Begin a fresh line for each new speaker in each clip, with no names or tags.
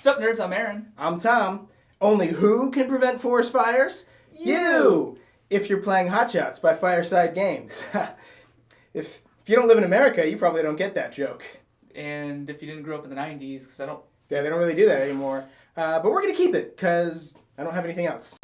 What's up, nerds? I'm Aaron.
I'm Tom. Only who can prevent forest fires? You! If you're playing Hotshots by Fireside Games. if you don't live in America, you probably don't get that joke.
And if you didn't grow up in the 90s, because I don't...
Yeah, they don't really do that anymore. But we're going to keep it, because I don't have anything else.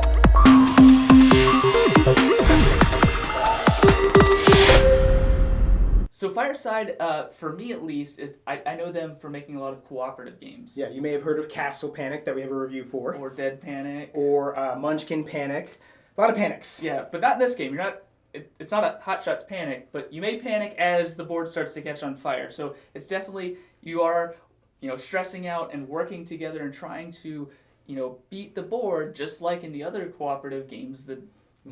So Fireside, for me at least, is I know them for making a lot of cooperative games.
Yeah, you may have heard of Castle Panic that we have a review for.
Or Dead Panic.
Or Munchkin Panic. A lot of panics.
Yeah, but not in this game. It's not a Hotshots Panic, but you may panic as the board starts to catch on fire. So it's definitely, you are, stressing out and working together and trying to, beat the board, just like in the other cooperative games that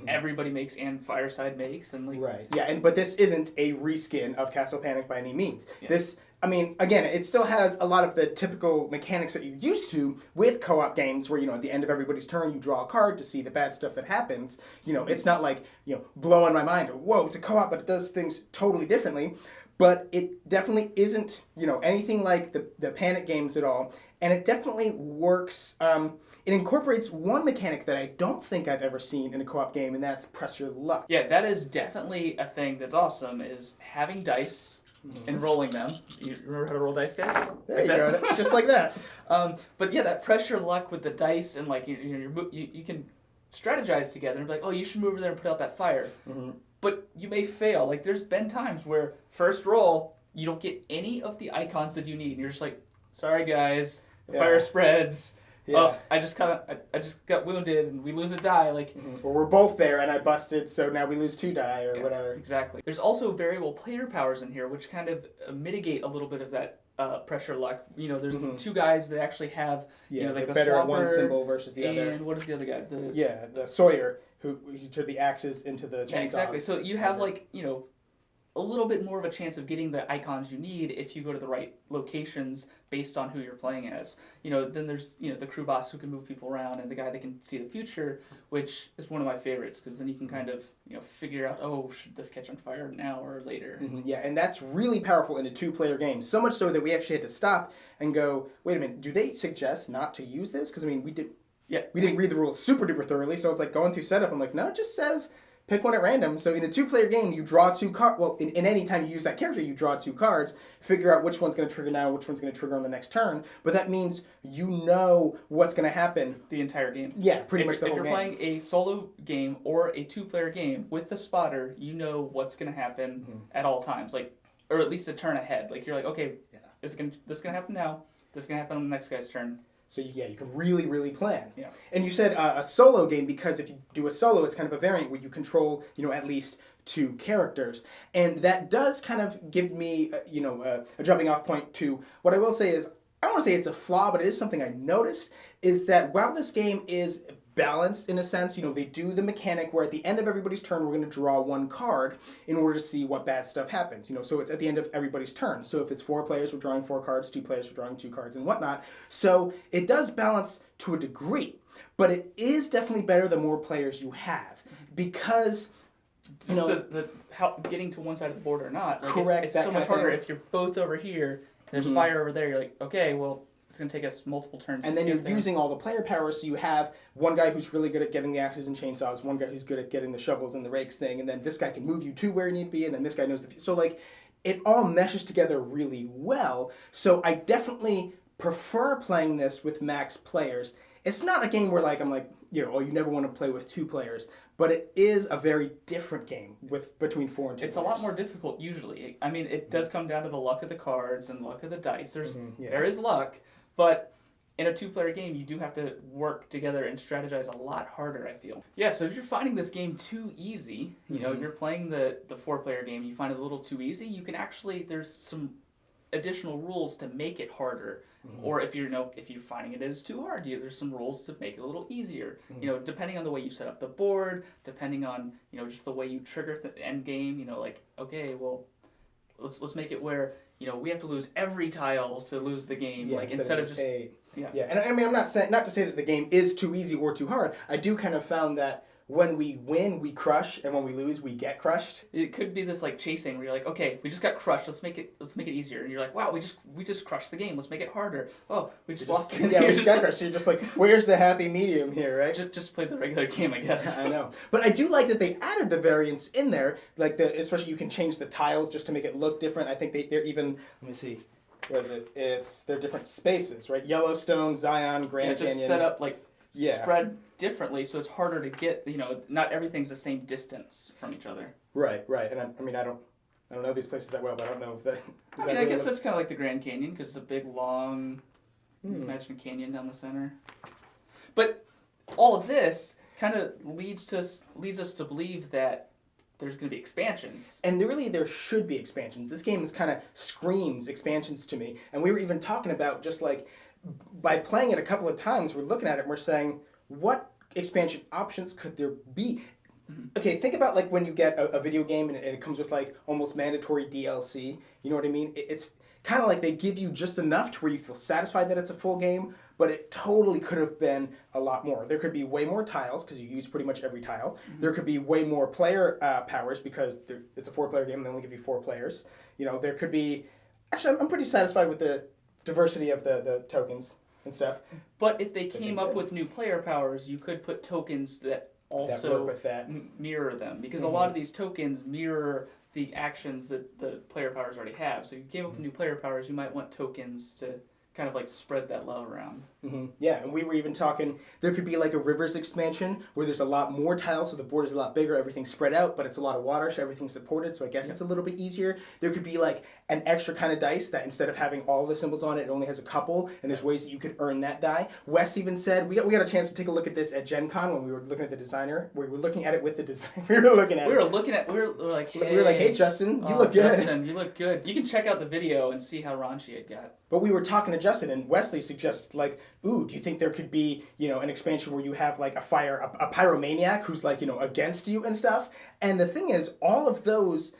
everybody makes and Fireside makes.
Right, yeah, but this isn't a reskin of Castle Panic by any means.
Yeah.
This, again, it still has a lot of the typical mechanics that you're used to with co-op games where, at the end of everybody's turn, you draw a card to see the bad stuff that happens. It's not like, blowing my mind, whoa, it's a co-op, but it does things totally differently. But it definitely isn't, anything like the Panic games at all. And it definitely works. It incorporates one mechanic that I don't think I've ever seen in a co-op game, and that's press your luck.
Yeah, that is definitely a thing that's awesome, is having dice and rolling them. You remember how to roll dice, guys?
There you go, just like that.
But yeah, that press your luck with the dice, and you can strategize together and be like, oh, you should move over there and put out that fire. Mm-hmm. But you may fail. Like, there's been times where first roll, you don't get any of the icons that you need, and you're just like, sorry guys, the fire spreads. Yeah. Oh, I just got wounded and we lose a die.
Or we're both there and I busted, so now we lose 2 die or whatever.
Exactly. There's also variable player powers in here, which kind of mitigate a little bit of that pressure luck. There's 2 guys that actually have
the
the
better
swapper,
at one symbol versus the other.
And what is the other guy?
The Sawyer, who turned the axes into the chainsaws.
Yeah, exactly. So you have a little bit more of a chance of getting the icons you need if you go to the right locations based on who you're playing as. Then there's, the crew boss who can move people around and the guy that can see the future, which is one of my favorites because then you can kind of, figure out, oh, should this catch on fire now or later?
Mm-hmm. Yeah, and that's really powerful in a 2-player game. So much so that we actually had to stop and go, wait a minute, do they suggest not to use this? Because, we didn't read the rules super duper thoroughly, so I was like going through setup, I'm like, no, it just says pick one at random. So in a 2-player game, you draw 2 cards. Well, in any time you use that character, you draw 2 cards, figure out which one's going to trigger now, which one's going to trigger on the next turn. But that means you know what's going to happen.
The entire game.
Yeah, pretty much the whole game.
If you're playing a solo game or a 2-player game with the spotter, you know what's going to happen at all times. Or at least a turn ahead. You're like, okay, this is going to happen now. This is going to happen on the next guy's turn.
So you can really, really plan.
Yeah.
And you said a solo game because if you do a solo, it's kind of a variant where you control, at least 2 characters. And that does kind of give me, a jumping off point to what I will say is, I don't want to say it's a flaw, but it is something I noticed, is that while this game is balanced in a sense, they do the mechanic where at the end of everybody's turn, we're going to draw 1 card in order to see what bad stuff happens. So it's at the end of everybody's turn. So if it's 4 players, we're drawing 4 cards, 2 players, we're drawing 2 cards and whatnot. So it does balance to a degree, but it is definitely better the more players you have because
how getting to one side of the board or not.
Correct.
It's so much harder if you're both over here. There's fire over there. You're like, okay, well, it's going to take us multiple turns.
And then you're using all the player power, so you have one guy who's really good at getting the axes and chainsaws, one guy who's good at getting the shovels and the rakes thing, and then this guy can move you to where you need to be, and then this guy knows so it all meshes together really well. So I definitely prefer playing this with max players. It's not a game where I'm like, you never want to play with 2 players, but it is a very different game between 4 and 2
It's
players.
a lot more difficult usually. It does come down to the luck of the cards and luck of the dice. There is luck, but in a 2-player game, you do have to work together and strategize a lot harder, I feel. Yeah, so if you're finding this game too easy, you're playing the 4-player game, you find it a little too easy, you can actually, there's some additional rules to make it harder. Or if you're finding it is too hard, there's some rules to make it a little easier. Depending on the way you set up the board, depending on just the way you trigger the end game. Okay, well, let's make it where we have to lose every tile to lose the game. Instead of just
8. Yeah. And I'm not saying not to say that the game is too easy or too hard. I do kind of found that when we win, we crush, and when we lose, we get crushed.
It could be this like chasing where you're like, okay, we just got crushed. Let's make it easier. And you're like, wow, we just crushed the game. Let's make it harder. Oh, we just lost the game.
Yeah, we just got crushed. So you're just like, where's the happy medium here, right?
Just play the regular game, I guess.
I know, but I do like that they added the variants in there. Like especially you can change the tiles just to make it look different. I think they're even. Let me see. What is it? They're different spaces, right? Yellowstone, Zion, Grand Canyon.
Just set up like. Spread differently, so it's harder to get. Not everything's the same distance from each other.
Right. And I don't know these places that well, but I don't know if that.
I guess that's kind of like the Grand Canyon because it's a big, long. Imagine a canyon down the center. But all of this kind of leads us to believe that there's going to be expansions.
And there should be expansions. This game kind of screams expansions to me. And we were even talking about just like. By playing it a couple of times, we're looking at it and we're saying, what expansion options could there be? Okay, think about like when you get a video game and it comes with like almost mandatory DLC. You know what I mean? It's kind of like they give you just enough to where you feel satisfied that it's a full game, but it totally could have been a lot more. There could be way more tiles because you use pretty much every tile. There could be way more player powers because it's a 4-player game and they only give you 4 players. There could be... Actually, I'm pretty satisfied with the diversity of the tokens and stuff.
But if they came up with new player powers, you could put tokens that also
work with that.
Mirror them. Because a lot of these tokens mirror the actions that the player powers already have. So if you came up with new player powers, you might want tokens to kind of like spread that love around.
Yeah, and we were even talking, there could be like a rivers expansion where there's a lot more tiles, so the board is a lot bigger, everything's spread out, but it's a lot of water, so everything's supported, so I guess it's a little bit easier. There could be like an extra kind of dice that instead of having all the symbols on it, it only has a couple, and there's ways that you could earn that die. Wes even said, we got a chance to take a look at this at Gen Con when we were looking at the designer. We were looking at it with the designer. We were like, hey Justin, you look good.
Justin, you look good. You can check out the video and see how raunchy it got.
But we were talking to Justin, and Wesley suggested, like, ooh, do you think there could be, an expansion where you have, like, a pyromaniac who's, like, against you and stuff? And the thing is, all of those,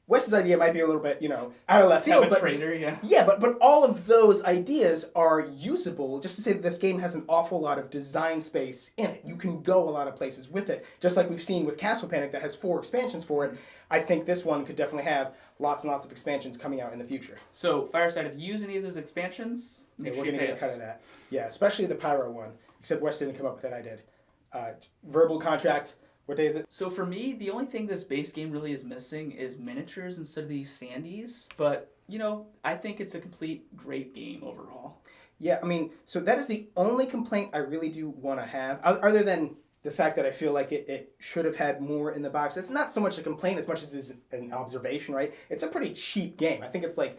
Wes's idea might be a little bit, out of left field.
But traitor, yeah.
Yeah, but all of those ideas are usable, just to say that this game has an awful lot of design space in it. You can go a lot of places with it. Just like we've seen with Castle Panic that has 4 expansions for it, I think this one could definitely have lots and lots of expansions coming out in the future.
So, Fireside, if you use any of those expansions,
we're going to get a cut of that. Yeah, especially the Pyro one. Except Wes didn't come up with that, I did. Verbal contract, what day is it?
So for me, the only thing this base game really is missing is miniatures instead of these sandies. But, I think it's a complete great game overall.
Yeah, I mean, so that is the only complaint I really do want to have, other than the fact that I feel like it should have had more in the box. It's not so much a complaint as much as it's an observation, right? It's a pretty cheap game. I think it's like,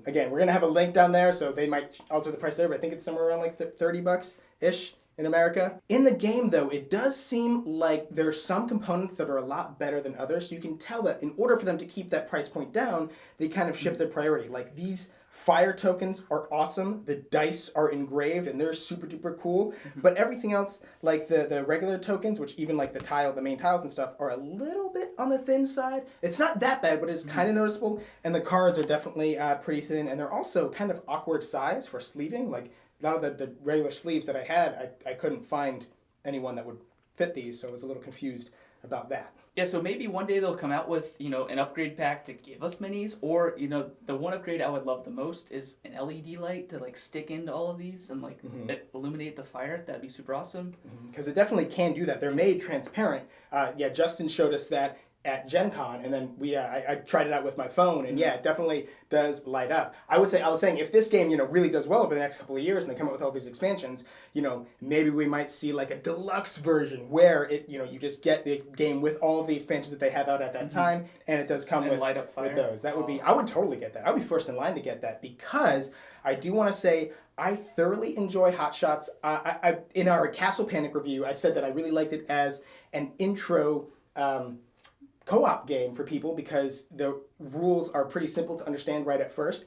again, we're going to have a link down there, so they might alter the price there, but I think it's somewhere around like $30-ish in America. In the game, though, it does seem like there are some components that are a lot better than others, so you can tell that in order for them to keep that price point down, they kind of shift their priority. Like these fire tokens are awesome, the dice are engraved, and they're super duper cool, but everything else, like the regular tokens, which even like the main tiles and stuff, are a little bit on the thin side. It's not that bad, but it's kind of noticeable, and the cards are definitely pretty thin, and they're also kind of awkward size for sleeving. Like a lot of the regular sleeves that I had, I couldn't find anyone that would fit these, so I was a little confused about that.
Yeah, so maybe one day they'll come out with, an upgrade pack to give us minis, or, the one upgrade I would love the most is an LED light to, like, stick into all of these and, like, illuminate the fire. That'd be super awesome.
Because it definitely can do that. They're made transparent. Justin showed us that at Gen Con, and then I tried it out with my phone, and it definitely does light up. I was saying if this game really does well over the next couple of years and they come out with all these expansions, maybe we might see like a deluxe version where it you just get the game with all of the expansions that they have out at that time, and it does come with
light up fire.
With those. That would be, I would totally get that. I would be first in line to get that, because I do want to say I thoroughly enjoy Hotshots. I in our Castle Panic review, I said that I really liked it as an intro co-op game for people because the rules are pretty simple to understand right at first.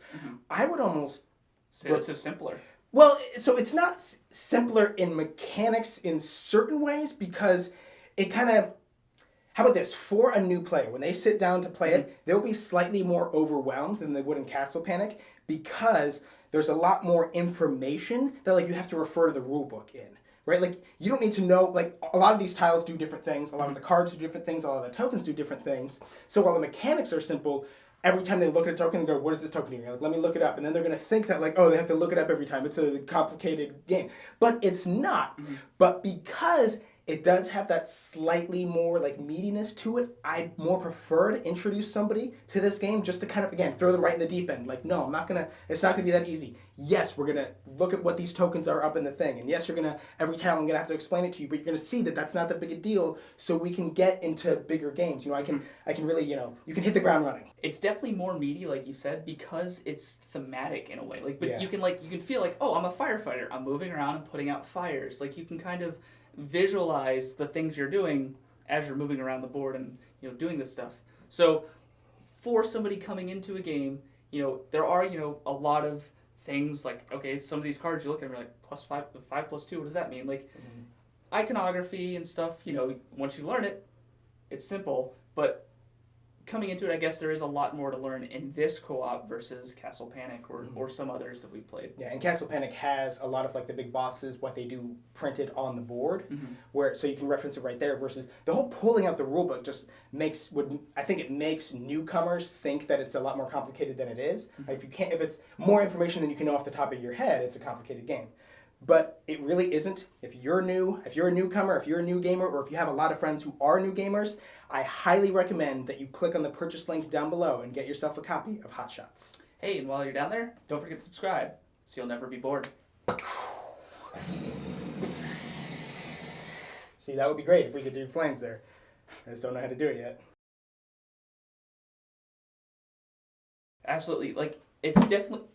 I would almost
say this is simpler.
Well, so it's not simpler in mechanics in certain ways, because it kind of, how about this, for a new player, when they sit down to play it, they'll be slightly more overwhelmed than they would in Castle Panic, because there's a lot more information that like you have to refer to the rule book in. right? Like, you don't need to know, like, a lot of these tiles do different things, a lot of the cards do different things, a lot of the tokens do different things. So while the mechanics are simple, every time they look at a token and go, what is this token here? Like, let me look it up. And then they're going to think that, like, oh, they have to look it up every time. It's a complicated game. But it's not. But because it does have that slightly more like meatiness to it, I'd more prefer to introduce somebody to this game just to kind of, again, throw them right in the deep end. Like, no, it's not gonna be that easy. Yes, we're gonna look at what these tokens are up in the thing. And yes, every time I'm gonna have to explain it to you, but you're gonna see that that's not that big a deal, so we can get into bigger games. I can really, you can hit the ground running.
It's definitely more meaty, like you said, because it's thematic in a way. Like, but you can feel like, oh, I'm a firefighter. I'm moving around and putting out fires. Like, you can kind of visualize the things you're doing as you're moving around the board and doing this stuff. So for somebody coming into a game, there are a lot of things like, okay, some of these cards you look at and you're like +5, 5+2, what does that mean? Like iconography and stuff, once you learn it, it's simple, but coming into it, I guess there is a lot more to learn in this co-op versus Castle Panic or some others that we've played.
Yeah, and Castle Panic has a lot of like the big bosses, what they do printed on the board, where so you can reference it right there. Versus the whole pulling out the rulebook just makes newcomers think that it's a lot more complicated than it is. Like if it's more information than you can know off the top of your head, it's a complicated game. But it really isn't. If you're new, if you're a newcomer, if you're a new gamer, or if you have a lot of friends who are new gamers, I highly recommend that you click on the purchase link down below and get yourself a copy of Hotshots.
Hey, and while you're down there, don't forget to subscribe so you'll never be bored.
See, that would be great if we could do flames there. I just don't know how to do it yet.
Absolutely. Like, it's definitely...